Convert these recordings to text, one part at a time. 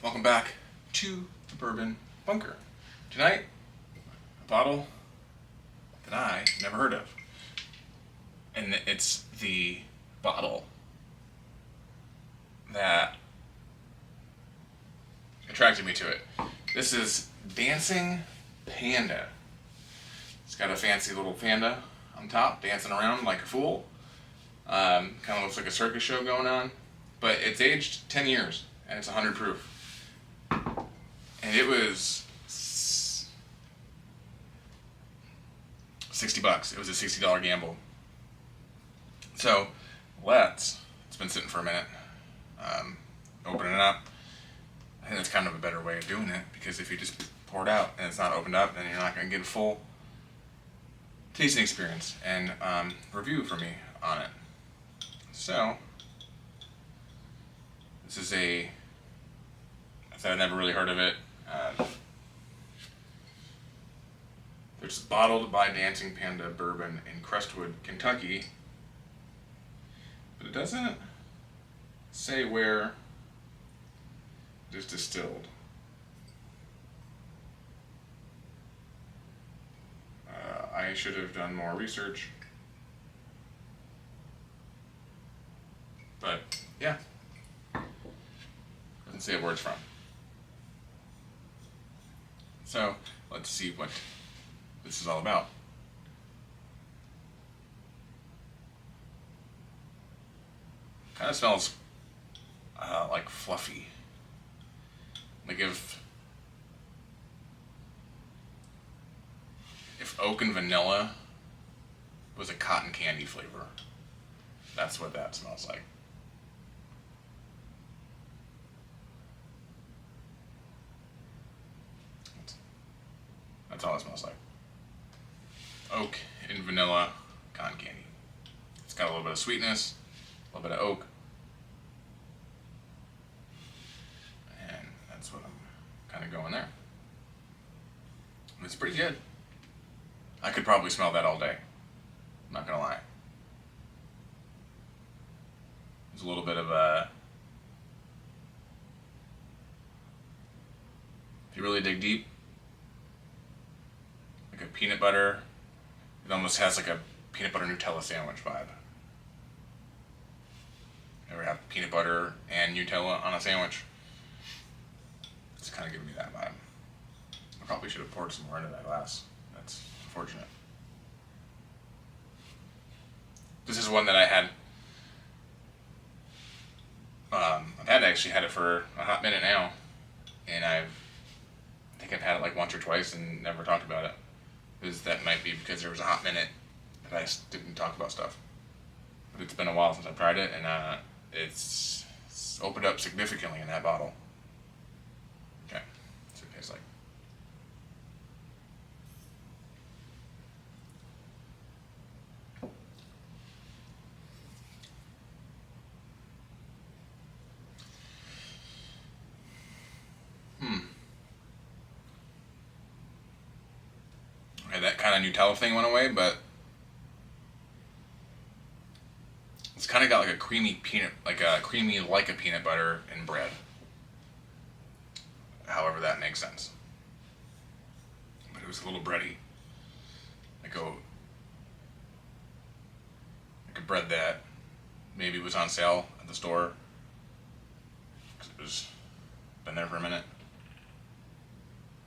Welcome back to the Bourbon Bunker. Tonight, a bottle that I never heard of. And it's the bottle that attracted me to it. This is Dancing Panda. It's got a fancy little panda on top dancing around like a fool. Kind of looks like a circus show going on. But it's aged 10 years and it's 100 proof. And it was $60. It was a $60 gamble. So it's been sitting for a minute, open it up. I think that's kind of a better way of doing it, because if you just pour it out and it's not opened up, then you're not going to get a full tasting experience and review from me on it. So this is I said I've never really heard of it. It's bottled by Dancing Panda Bourbon in Crestwood, Kentucky, but it doesn't say where it is distilled. I should have done more research, but yeah, doesn't say where it's from. So let's see what this is all about. Kind of smells like fluffy. Like if oak and vanilla was a cotton candy flavor, that's what that smells like. That's all it smells like. Oak and vanilla cotton candy. It's got a little bit of sweetness, a little bit of oak, and that's what I'm kind of going there. It's pretty good. I could probably smell that all day. I'm not gonna lie. There's a little bit of if you really dig deep, like a peanut butter. It almost has like a peanut butter Nutella sandwich vibe. Ever have peanut butter and Nutella on a sandwich? It's kind of giving me that vibe. I probably should have poured some more into that glass. That's unfortunate. This is one that I had. I've actually had it for a hot minute now, and I think I've had it like once or twice and never talked about it. That might be because there was a hot minute that I didn't talk about stuff. But it's been a while since I've tried it, and it's opened up significantly in that bottle. Okay, that's what it tastes like. Okay, that kind of Nutella thing went away, but it's kind of got like a creamy like a peanut butter in bread. However that makes sense. But it was a little bready. Like a bread that maybe was on sale at the store, because it was been there for a minute.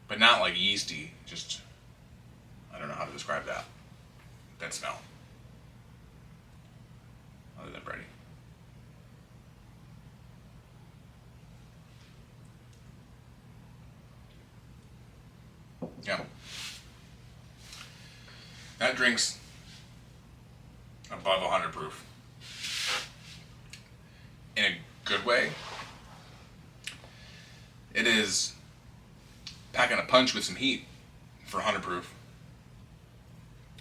But not like yeasty, just, I don't know how to describe that smell, other than bready. Yeah. That drink's above 100 proof. In a good way. It is packing a punch with some heat for 100 proof.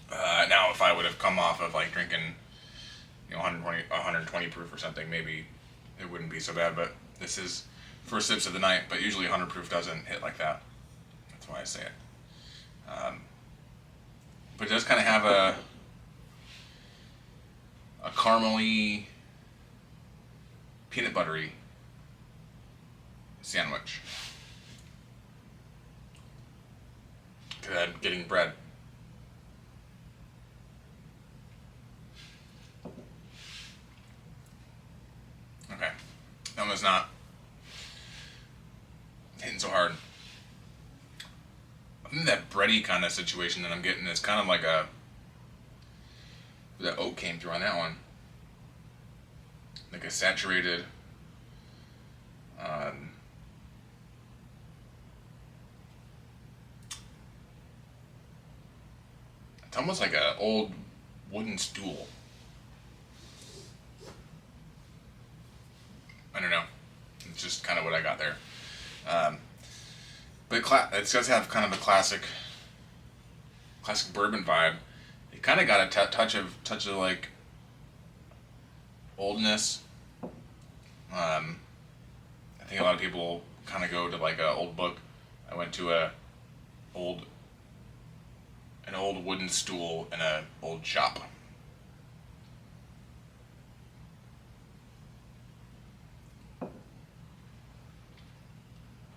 Now, if I would have come off of like drinking, 120 proof or something, maybe it wouldn't be so bad. But this is first sips of the night. But usually 100 proof doesn't hit like that. That's why I say it. But it does kind of have a caramely, peanut buttery sandwich. Because I'm getting bread. Okay. That one's not hitting so hard. I think that bready kind of situation that I'm getting is kind of like the oak came through on that one. Like a saturated, it's almost like an old wooden stool. I don't know. It's just kind of what I got there. But it does have kind of a classic bourbon vibe. It kind of got a touch of like oldness. I think a lot of people kind of go to like a old book. I went to an old wooden stool in an old shop.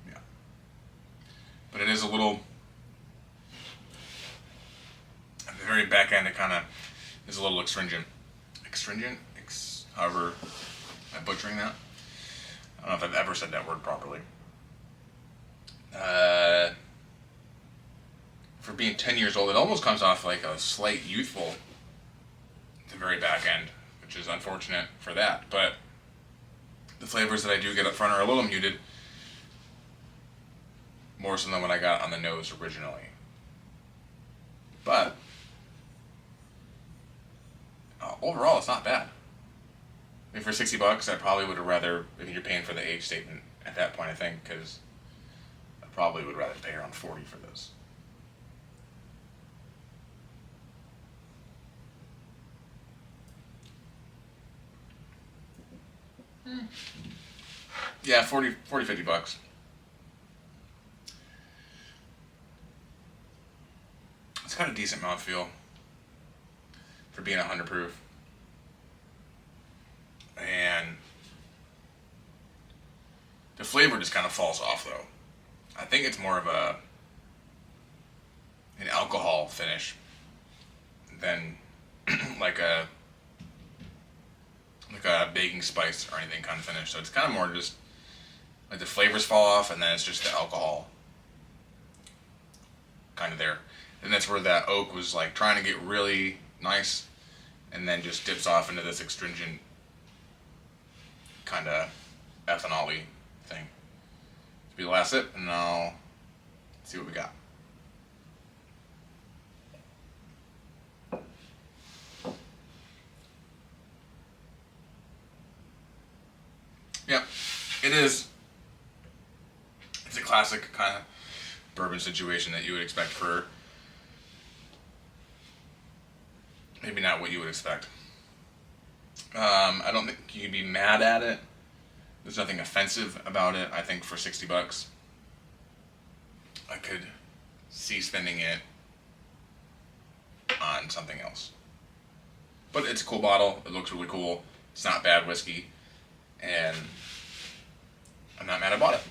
Yeah, but it is a little. At the very back end, it kind of is a little astringent. However, I'm butchering that. I don't know if I've ever said that word properly. For being 10 years old, it almost comes off like a slight youthful at the very back end, which is unfortunate for that. But the flavors that I do get up front are a little muted, more so than what I got on the nose originally. But overall, it's not bad. I mean, for $60, I probably would have rather, if you're paying for the age statement at that point, I think, because I probably would rather pay around $40 for this. Yeah, 40, 50 bucks. It's got a decent mouthfeel for being 100 proof. And the flavor just kind of falls off though. I think it's more of an alcohol finish than like a baking spice or anything kind of finish. So it's kind of more just like the flavors fall off, and then it's just the alcohol kind of there. And that's where that oak was like trying to get really nice, and then just dips off into this astringent kind of ethanol-y thing. This will be the last sip, and I'll see what we got. Yep, it is. It's a classic kind of bourbon situation that you would expect for maybe not what you would expect. I don't think you could be mad at it. There's nothing offensive about it. I think for $60, I could see spending it on something else. But it's a cool bottle. It looks really cool. It's not bad whiskey. And I'm not mad I bought it.